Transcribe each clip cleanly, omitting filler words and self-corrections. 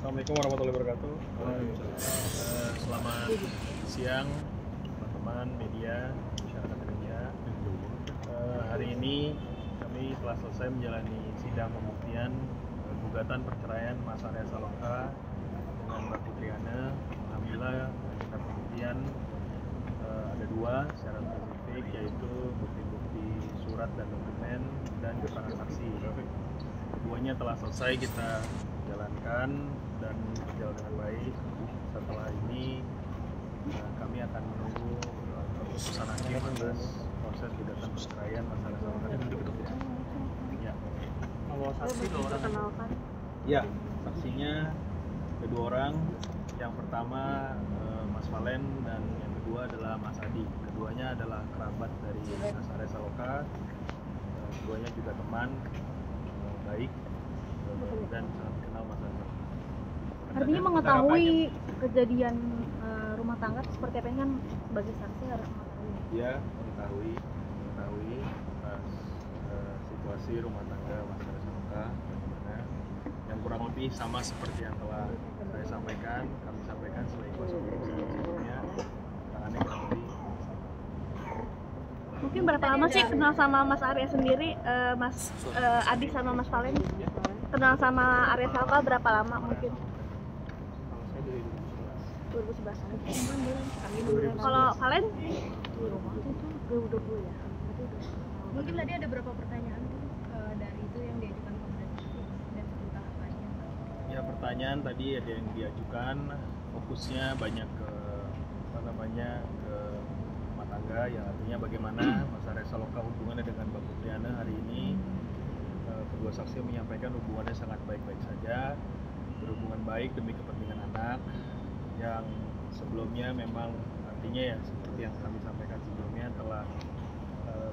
Assalamualaikum warahmatullahi wabarakatuh. Selamat siang teman-teman media, masyarakat Indonesia. Hari ini kami telah selesai menjalani sidang pembuktian gugatan perceraian Mas Arya Saloka dengan Mbak Putriana. Alhamdulillah kita pembuktian ada dua secara spesifik, yaitu bukti-bukti surat dan dokumen dan keterangan saksi. Keduanya telah selesai kita jalankan dan berjalan dengan baik. Setelah ini kami akan menunggu keputusan hakim atas proses gugatan perceraian Mas Arya Saloka dengan Putriana. Ya. Kalau saksi dua orang kenalkan? Ya, saksinya ada dua orang. Yang pertama Mas Valen dan yang kedua adalah Mas Adi. Keduanya adalah kerabat dari Mas Arya Saloka. Keduanya juga teman baik dan sangat kenal Mas Arya. Artinya mengetahui kejadian rumah tangga seperti apa ini kan sebagai saksi harus mengetahui. Ya, mengetahui atas situasi rumah tangga Mas Arya Saloka bagaimana, yang kurang lebih sama seperti yang telah saya sampaikan, kami sampaikan selain kuasa hukum sebelumnya. Tangannya kurang lebih Mungkin berapa lama sih kenal sama Mas Arya sendiri, Mas Adi sama Mas Valen? Kenal sama Arya Saloka berapa lama mungkin? Kalau saya 2011. Kalau Valen? 2020 ya. Mungkin tadi ada beberapa pertanyaan tuh dari itu yang diajukan kepada saksi dan seputar apa aja. ya, pertanyaan tadi ada yang diajukan, fokusnya banyak ke ke rumah tangga, yang artinya bagaimana Mas Arya Saloka hubungannya dengan Mbak Putriana hari ini. Kedua saksi menyampaikan hubungannya sangat baik-baik saja, berhubungan baik demi kepentingan anak, yang sebelumnya memang artinya ya seperti yang kami sampaikan sebelumnya telah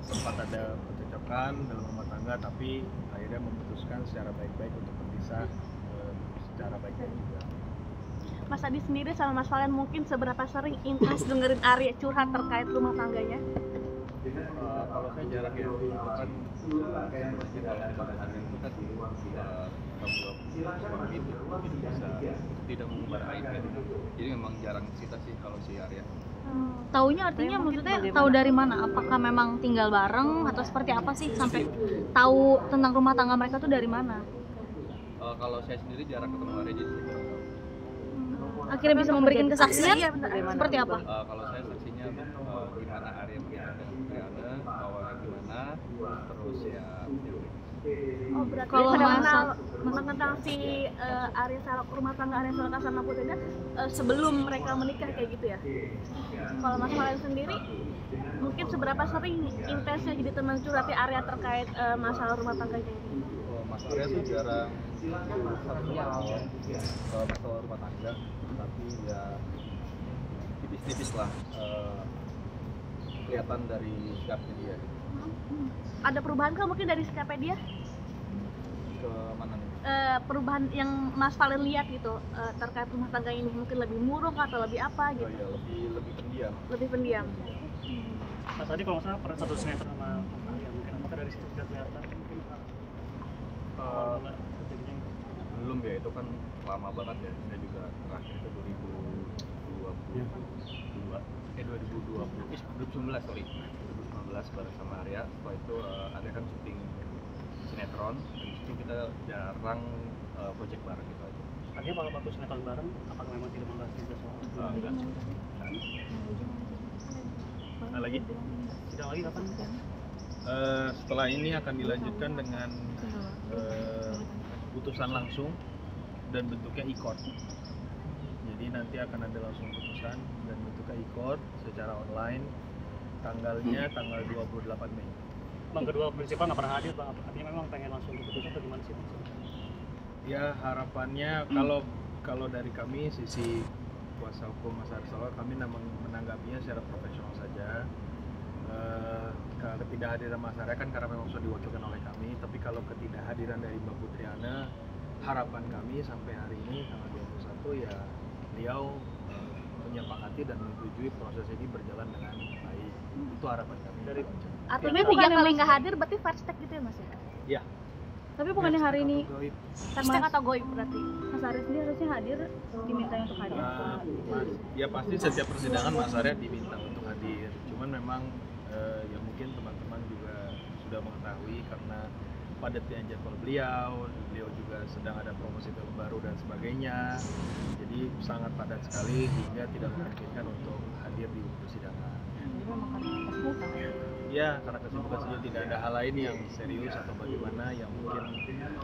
sempat ada percekcokan dalam rumah tangga, tapi akhirnya memutuskan secara baik-baik untuk berpisah secara baik-baik juga. Mas Adi sendiri sama Mas Valen mungkin seberapa sering intens dengerin Arya curhat terkait rumah tangganya? Kalau saya jarang ya, itu kan sebenarnya kalau kita hari itu kan tanggung jawab itu bisa tidak mengumbar aib kan. Jadi memang jarang cerita sih kalau si Arya. Taunya artinya maksudnya tahu dari mana? Apakah memang tinggal bareng atau seperti apa sih sampai tahu tentang rumah tangga mereka tuh dari mana? Kalau saya sendiri jarang ketemu Arya, jadi saya kurang tahu. Akhirnya bisa memberikan kesaksian seperti apa? Kalau saya saksinya gimana Arya menikah dengan Putriana, awalnya gimana, terus ya. Oh, berarti kalau mengenal si Arya Saloka, rumah tangga Arya Saloka sama Putriana sebelum mereka menikah kayak gitu ya? Kalau Mas Valen sendiri mungkin seberapa sering intensnya jadi teman curhati Arya terkait masalah rumah tangganya ini? Mas Arya sih jarang masalah rumah tangga, tapi ya tipis-tipis lah kelihatan dari sikapnya dia. Ada perubahan kah mungkin dari sikapnya dia? Ke mana nih? Perubahan yang Mas Valen lihat gitu terkait rumah tangga ini, mungkin lebih murung atau lebih apa gitu? Oh iya, lebih pendiam. Lebih pendiam. Mas Adi kalau nggak salah pernah satu sinetron sama Arya, mungkin apakah dari situ sudah kelihatan? Belum ya, itu kan lama banget ya. Saya juga terakhir itu 2019 bareng sama Arya. Setelah itu Arya kan syuting sinetron, dan disitu kita jarang project bareng gitu aja. Artinya kalau waktu sinetron bareng, apakah memang tidak membahas juga soal? Enggak. Nah, lagi? Tidak lagi kapan? Setelah ini akan dilanjutkan dengan putusan langsung dan bentuknya e-court. Jadi nanti akan ada langsung putusan dan bentuknya e-court secara online. Tanggalnya tanggal 28 Mei. Bang, kedua prinsipal nggak pernah hadir, Bang. Artinya memang pengen langsung diputuskan atau gimana sih? Ya, harapannya kalau dari kami sisi kuasa hukum Mas Arya Saloka, kami menanggapinya secara profesional saja. Ketidakhadiran Mas Arya kan karena memang sudah diwakilkan oleh kami, tapi kalau ketidakhadiran dari Mbak Putriana, harapan kami sampai hari ini tanggal 21 ya beliau menyepakati dan menyetujui proses ini berjalan dengan baik. Itu harapan kami. Artinya 3 kali nggak hadir berarti first take gitu ya Mas ya? Ya. Tapi bukannya hari ini Goib. first take atau goib berarti Mas Arya sendiri harusnya hadir, diminta untuk hadir. Ya pasti setiap persidangan Mas Arya diminta untuk hadir. Cuman memang ya mungkin teman-teman juga sudah mengetahui karena padatnya jadwal beliau juga sedang ada promosi film baru dan sebagainya. Jadi sangat padat sekali hingga tidak memungkinkan untuk hadir di persidangan. Jadi memang karena kesibukan. Ya, karena kesibukan saja, tidak ada hal lain yang serius atau bagaimana yang mungkin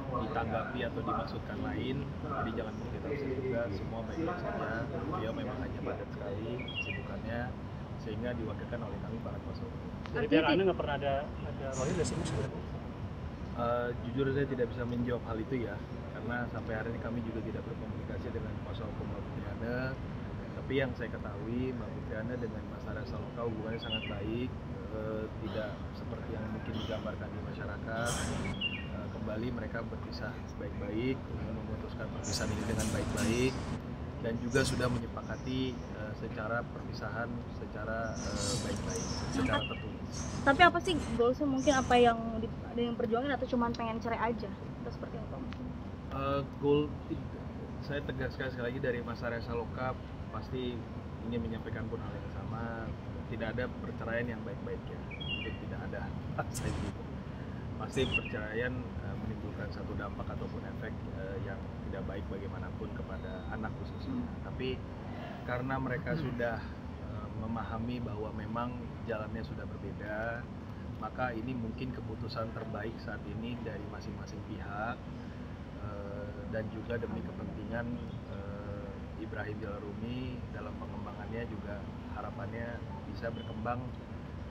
ditanggapi atau dimaksudkan lain. Jadi jangan perlu ditafsir juga, semua baik-baik saja. Beliau memang hanya padat sekali kesibukannya sehingga diwakilkan oleh kami para kuasa hukum. Dari pihak Anda nggak pernah ada lawyer nggak sih Mas? Jujur saya tidak bisa menjawab hal itu ya, karena sampai hari ini kami juga tidak berkomunikasi dengan kuasa hukum Mbak Putri Ana. Tapi yang saya ketahui Mbak Putri Ana dengan Mas Arya Saloka hubungannya sangat baik, tidak seperti yang mungkin digambarkan di masyarakat. Kembali mereka berpisah baik-baik, memutuskan perpisahan ini dengan baik-baik, dan juga sudah menyepakati secara perpisahan secara baik-baik, secara tertulis. Tapi apa sih goalsnya, mungkin apa yang ada yang perjuangin atau cuma pengen cerai aja atau seperti apa? Goal, saya tegaskan sekali lagi dari Mas Arya Saloka pasti ingin menyampaikan pun hal yang sama. Tidak ada perceraian yang baik-baik ya, itu tidak ada. Saya gitu. Pasti perceraian menimbulkan satu dampak ataupun efek yang tidak baik bagaimanapun kepada anak khususnya. Tapi karena mereka sudah memahami bahwa memang jalannya sudah berbeda, maka ini mungkin keputusan terbaik saat ini dari masing-masing pihak, dan juga demi kepentingan Ibrahim Jalal Rumi dalam pengembangannya juga harapannya bisa berkembang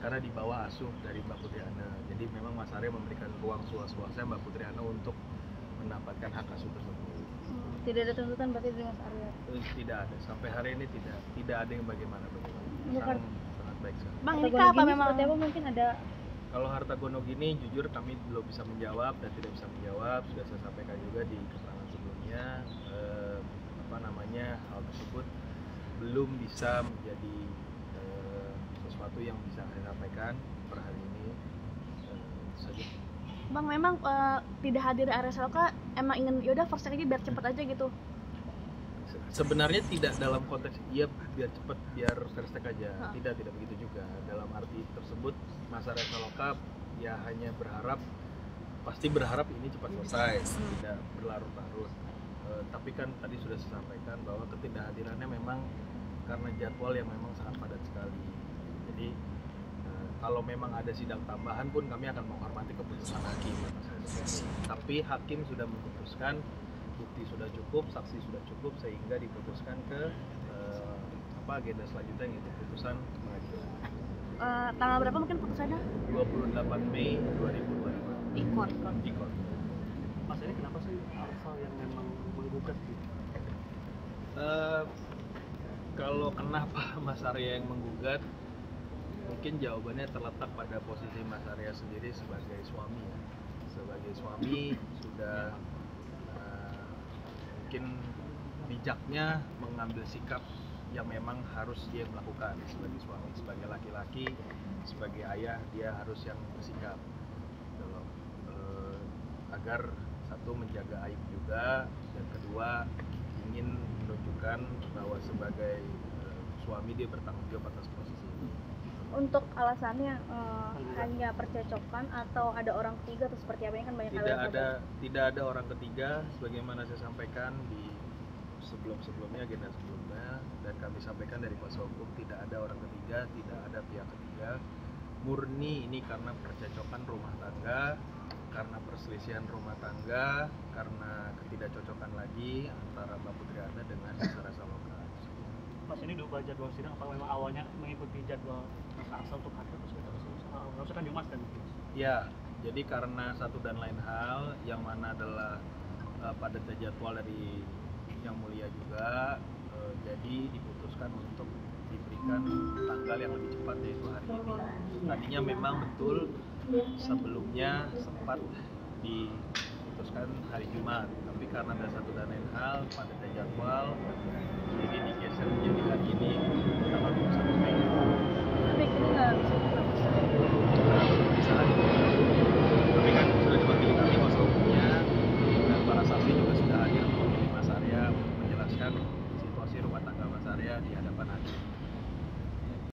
karena di bawah asuh dari Mbak Putri Ana. Jadi memang Mas Arya memberikan ruang seluas-luasnya Mbak Putri Ana untuk mendapatkan hak asuh tersebut. Tidak ada tuntutan berarti dari Mas Arya? Tidak ada, sampai hari ini tidak ada yang bagaimana. Sangat baik sekali. Bang, ini apa memang? Seperti apa mungkin ada? Kalau harta gono gini, jujur kami belum bisa menjawab dan tidak bisa menjawab. Sudah saya sampaikan juga di keterangan sebelumnya, hal tersebut belum bisa menjadi sesuatu yang bisa saya sampaikan per hari ini. Saja. Bang, memang tidak hadir Arya Saloka emang ingin yaudah first aja biar cepet aja gitu? Sebenarnya tidak dalam konteks iya biar cepat biar first aja, tidak begitu juga. Dalam arti tersebut Mas Arya Saloka ya hanya pasti berharap ini cepat selesai, tidak berlarut-larut. Tapi kan tadi sudah saya sampaikan bahwa ketidakhadirannya memang karena jadwal yang memang sangat padat sekali. Jadi kalau memang ada sidang tambahan pun kami akan menghormati keputusan hakim. Tapi hakim sudah memutuskan, bukti sudah cukup, saksi sudah cukup, sehingga diputuskan ke agenda selanjutnya, yaitu putusan pengadilan. Tanggal berapa mungkin putusannya? 28 Mei 2022 di court. Mas, ini kenapa sih Arsal yang memang menggugat gitu? Kalau kenapa Mas Arya yang menggugat, mungkin jawabannya terletak pada posisi Mas Arya sendiri sebagai suami ya. Sebagai suami sudah mungkin bijaknya mengambil sikap yang memang harus dia melakukan sebagai suami, sebagai laki-laki, sebagai ayah dia harus yang bersikap agar satu menjaga aib juga, dan kedua ingin menunjukkan bahwa sebagai suami dia bertanggung jawab atas posisi ini. Untuk alasannya hanya percecokan atau ada orang ketiga atau seperti apa? Ini kan banyak tidak ada orang ketiga, sebagaimana saya sampaikan di sebelumnya agenda sebelumnya, dan kami sampaikan dari kuasa hukum tidak ada orang ketiga, tidak ada pihak ketiga, murni ini karena percecokan rumah tangga, karena perselisihan rumah tangga, karena ketidakcocokan lagi antara Mbak Putri Ana dengan Mas Arya Saloka. Mas, ini diubah jadwal sidang apa memang awalnya mengikuti jadwal Mas Arsal untuk hadir terus kita harusnya kan Jumat kan? Ya, jadi karena satu dan lain hal yang mana adalah padatnya jadwal dari Yang Mulia juga, jadi diputuskan untuk diberikan tanggal yang lebih cepat, yaitu hari ini. Tadinya memang betul sebelumnya sempat diputuskan hari Jumat, tapi karena ada satu dan lain hal padatnya jadwal, jadi digeser menjadi hari ini tanggal 21 Mei. Tapi kita nggak bisa hadir. Tapi kan sudah diwakili kami kuasa hukumnya, dan para saksi juga sudah hadir mewakili Mas Arya di hadapan